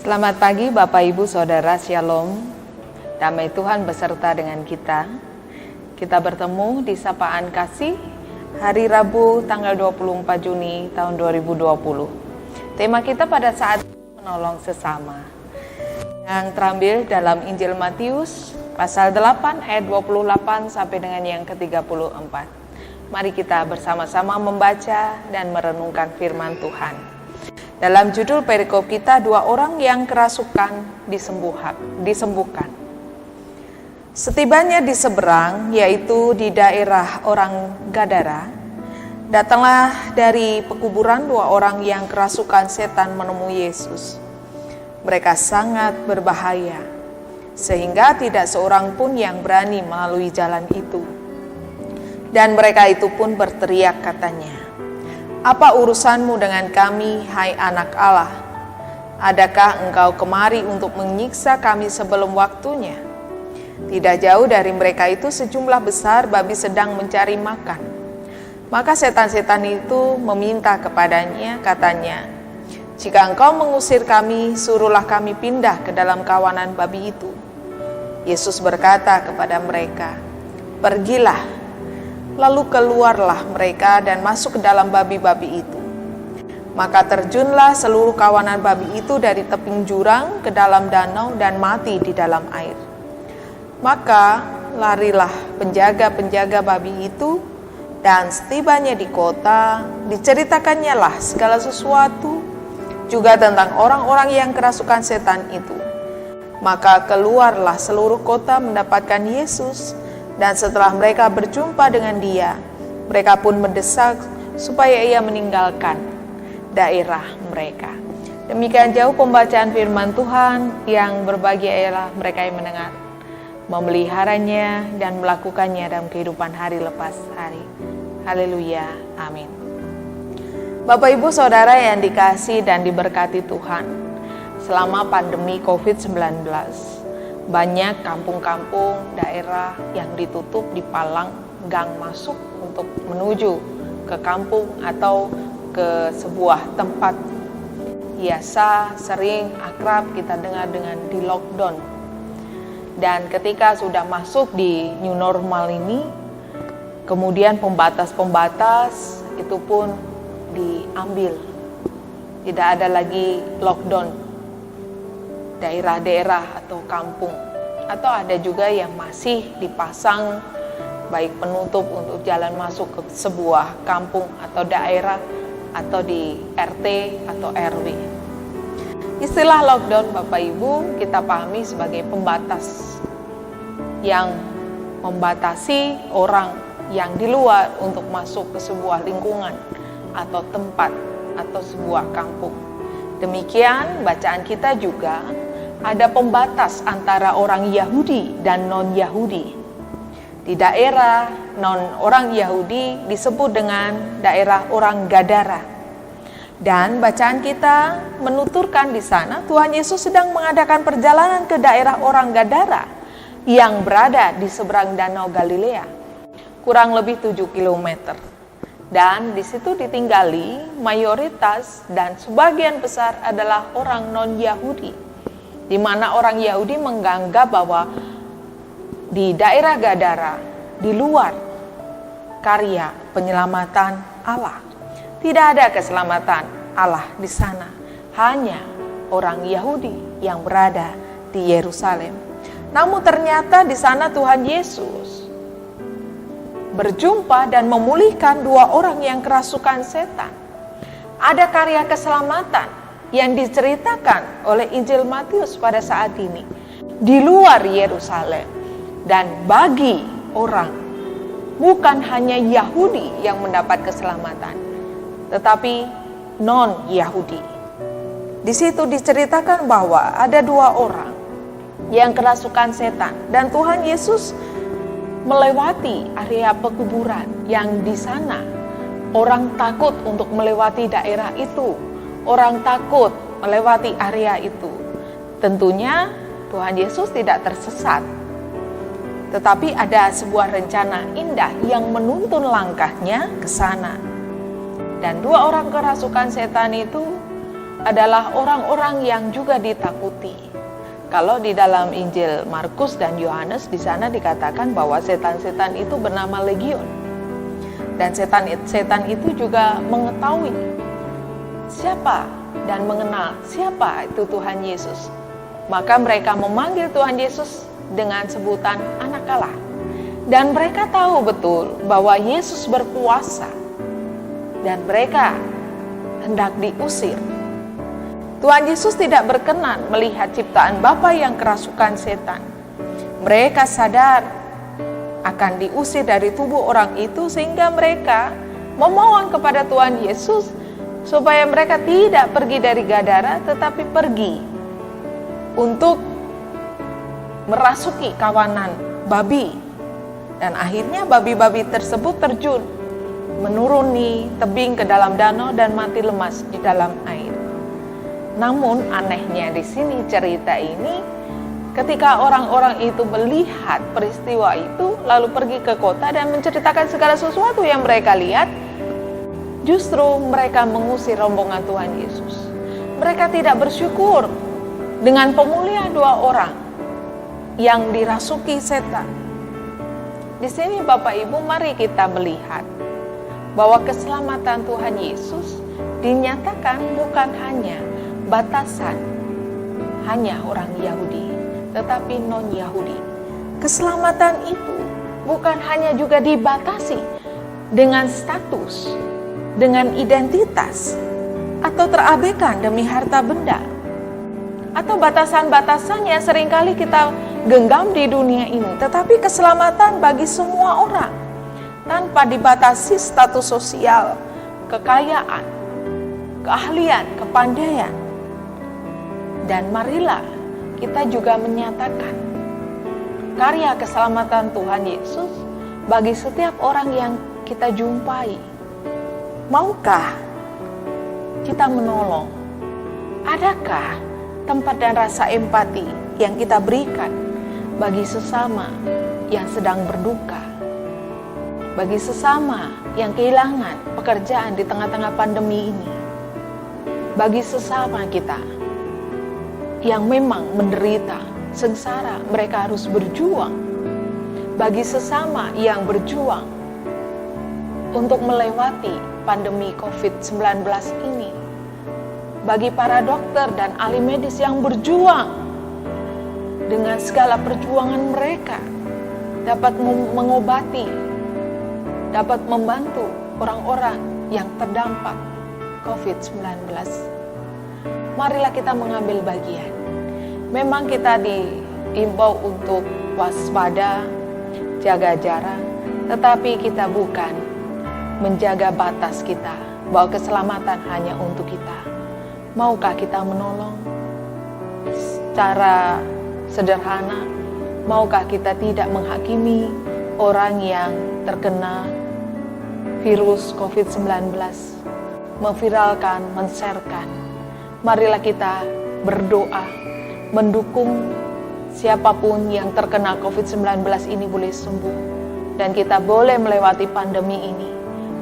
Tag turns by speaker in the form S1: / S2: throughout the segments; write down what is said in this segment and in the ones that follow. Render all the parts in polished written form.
S1: Selamat pagi Bapak Ibu Saudara, Shalom. Damai Tuhan beserta dengan kita. Kita bertemu di Sapaan Kasih hari Rabu tanggal 24 Juni tahun 2020. Tema kita pada saat menolong sesama, yang terambil dalam Injil Matius pasal 8 ayat 28 sampai dengan yang ke-34. Mari kita bersama-sama membaca dan merenungkan firman Tuhan. Dalam judul perikop kita, 2 orang yang kerasukan disembuhkan. Setibanya di seberang, yaitu di daerah orang Gadara, datanglah dari pekuburan 2 orang yang kerasukan setan menemui Yesus. Mereka sangat berbahaya, sehingga tidak seorang pun yang berani melalui jalan itu. Dan mereka itu pun berteriak katanya, "Apa urusanmu dengan kami, hai anak Allah? Adakah engkau kemari untuk menyiksa kami sebelum waktunya?" Tidak jauh dari mereka itu sejumlah besar babi sedang mencari makan. Maka setan-setan itu meminta kepadanya, katanya, "Jika engkau mengusir kami, suruhlah kami pindah ke dalam kawanan babi itu." Yesus berkata kepada mereka, "Pergilah." Lalu keluarlah mereka dan masuk ke dalam babi-babi itu. Maka terjunlah seluruh kawanan babi itu dari teping jurang ke dalam danau dan mati di dalam air. Maka larilah penjaga-penjaga babi itu, dan setibanya di kota, diceritakannya lah segala sesuatu juga tentang orang-orang yang kerasukan setan itu. Maka keluarlah seluruh kota mendapatkan Yesus, dan setelah mereka berjumpa dengan dia, mereka pun mendesak supaya ia meninggalkan daerah mereka. Demikian jauh pembacaan firman Tuhan. Yang berbahagia ialah mereka yang mendengar, memeliharanya, dan melakukannya dalam kehidupan hari lepas hari. Haleluya, amin. Bapak Ibu Saudara yang dikasihi dan diberkati Tuhan, selama pandemi COVID-19, banyak kampung-kampung daerah yang ditutup, dipalang gang masuk untuk menuju ke kampung atau ke sebuah tempat biasa sering akrab kita dengar dengan di lockdown. Dan ketika sudah masuk di new normal ini, kemudian pembatas-pembatas itu pun diambil. Tidak ada lagi lockdown daerah-daerah atau kampung, atau ada juga yang masih dipasang baik penutup untuk jalan masuk ke sebuah kampung atau daerah atau di RT atau RW. Istilah lockdown Bapak Ibu kita pahami sebagai pembatas yang membatasi orang yang di luar untuk masuk ke sebuah lingkungan atau tempat atau sebuah kampung. Demikian bacaan kita juga ada pembatas antara orang Yahudi dan non-Yahudi. Di daerah non-orang Yahudi disebut dengan daerah orang Gadara. Dan bacaan kita menuturkan di sana Tuhan Yesus sedang mengadakan perjalanan ke daerah orang Gadara yang berada di seberang Danau Galilea, kurang lebih 7 km. Dan di situ ditinggali mayoritas dan sebagian besar adalah orang non-Yahudi, di mana orang Yahudi menganggap bahwa di daerah Gadara, di luar karya penyelamatan Allah, tidak ada keselamatan Allah di sana. Hanya orang Yahudi yang berada di Yerusalem. Namun ternyata di sana Tuhan Yesus berjumpa dan memulihkan 2 orang yang kerasukan setan. Ada karya keselamatan yang diceritakan oleh Injil Matius pada saat ini di luar Yerusalem, dan bagi orang, bukan hanya Yahudi yang mendapat keselamatan, tetapi non-Yahudi. Di situ diceritakan bahwa ada 2 orang yang kerasukan setan, dan Tuhan Yesus melewati area pekuburan yang di sana orang takut untuk melewati daerah itu. Orang takut melewati area itu. Tentunya Tuhan Yesus tidak tersesat, tetapi ada sebuah rencana indah yang menuntun langkahnya ke sana. Dan 2 orang kerasukan setan itu adalah orang-orang yang juga ditakuti. Kalau di dalam Injil Markus dan Yohanes, di sana dikatakan bahwa setan-setan itu bernama legion. Dan setan itu juga mengetahui siapa dan mengenal siapa itu Tuhan Yesus. Maka mereka memanggil Tuhan Yesus dengan sebutan anak Allah. Dan mereka tahu betul bahwa Yesus berkuasa dan mereka hendak diusir. Tuhan Yesus tidak berkenan melihat ciptaan Bapa yang kerasukan setan. Mereka sadar akan diusir dari tubuh orang itu sehingga mereka memohon kepada Tuhan Yesus supaya mereka tidak pergi dari Gadara tetapi pergi untuk merasuki kawanan babi. Dan akhirnya babi-babi tersebut terjun menuruni tebing ke dalam danau dan mati lemas di dalam air. Namun anehnya di sini cerita ini, ketika orang-orang itu melihat peristiwa itu lalu pergi ke kota dan menceritakan segala sesuatu yang mereka lihat, justru mereka mengusir rombongan Tuhan Yesus. Mereka tidak bersyukur dengan pemulihan 2 orang yang dirasuki setan. Di sini Bapak Ibu, mari kita melihat bahwa keselamatan Tuhan Yesus dinyatakan bukan hanya batasan hanya orang Yahudi, tetapi non-Yahudi. Keselamatan itu bukan hanya juga dibatasi dengan status, dengan identitas, atau terabaikan demi harta benda, atau batasan-batasan yang seringkali kita genggam di dunia ini. Tetapi keselamatan bagi semua orang, tanpa dibatasi status sosial, kekayaan, keahlian, kepandaian. Dan marilah kita juga menyatakan karya keselamatan Tuhan Yesus bagi setiap orang yang kita jumpai. Maukah kita menolong? Adakah tempat dan rasa empati yang kita berikan bagi sesama yang sedang berduka? Bagi sesama yang kehilangan pekerjaan di tengah-tengah pandemi ini? Bagi sesama kita yang memang menderita, sengsara, mereka harus berjuang. Bagi sesama yang berjuang untuk melewati pandemi COVID-19 ini. Bagi para dokter dan ahli medis yang berjuang dengan segala perjuangan mereka dapat mengobati, dapat membantu orang-orang yang terdampak COVID-19. Marilah kita mengambil bagian. Memang kita diimbau untuk waspada, jaga jarak, tetapi kita bukan menjaga batas kita, bahwa keselamatan hanya untuk kita. Maukah kita menolong secara sederhana? Maukah kita tidak menghakimi orang yang terkena virus COVID-19, memviralkan, men-sharekan? Marilah kita berdoa, mendukung siapapun yang terkena COVID-19 ini boleh sembuh. Dan kita boleh melewati pandemi ini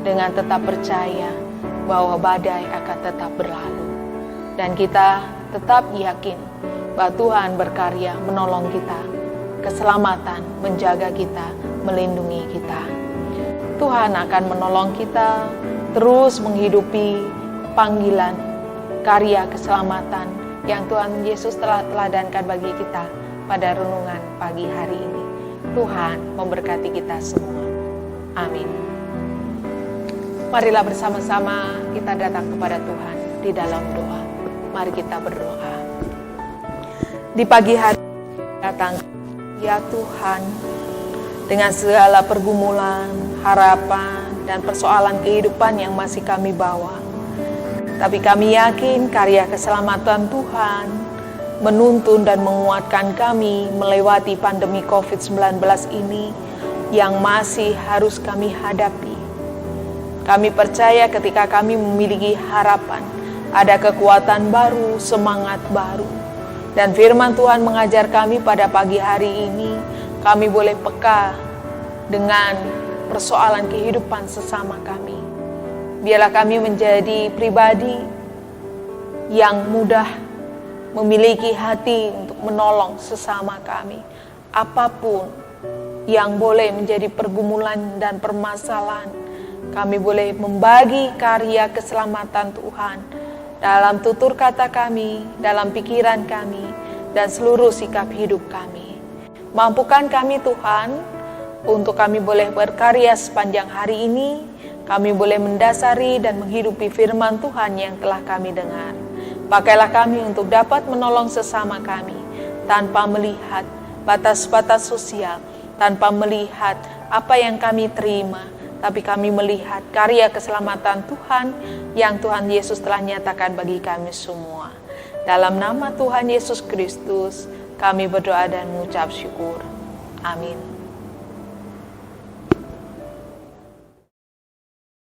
S1: dengan tetap percaya bahwa badai akan tetap berlalu. Dan kita tetap yakin bahwa Tuhan berkarya menolong kita, keselamatan, menjaga kita, melindungi kita. Tuhan akan menolong kita terus menghidupi panggilan karya keselamatan yang Tuhan Yesus telah teladankan bagi kita pada renungan pagi hari ini. Tuhan memberkati kita semua. Amin. Marilah bersama-sama kita datang kepada Tuhan di dalam doa. Mari kita berdoa. Di pagi hari datang, ya Tuhan, dengan segala pergumulan, harapan, dan persoalan kehidupan yang masih kami bawa. Tapi kami yakin karya keselamatan Tuhan menuntun dan menguatkan kami melewati pandemi COVID-19 ini yang masih harus kami hadapi. Kami percaya ketika kami memiliki harapan, ada kekuatan baru, semangat baru. Dan firman Tuhan mengajar kami pada pagi hari ini, kami boleh peka dengan persoalan kehidupan sesama kami. Biarlah kami menjadi pribadi yang mudah memiliki hati untuk menolong sesama kami. Apapun yang boleh menjadi pergumulan dan permasalahan, kami boleh membagi karya keselamatan Tuhan dalam tutur kata kami, dalam pikiran kami, dan seluruh sikap hidup kami. Mampukan kami Tuhan, untuk kami boleh berkarya sepanjang hari ini, kami boleh mendasari dan menghidupi firman Tuhan yang telah kami dengar. Pakailah kami untuk dapat menolong sesama kami, tanpa melihat batas-batas sosial, tanpa melihat apa yang kami terima, tapi kami melihat karya keselamatan Tuhan yang Tuhan Yesus telah nyatakan bagi kami semua. Dalam nama Tuhan Yesus Kristus, kami berdoa dan mengucap syukur. Amin.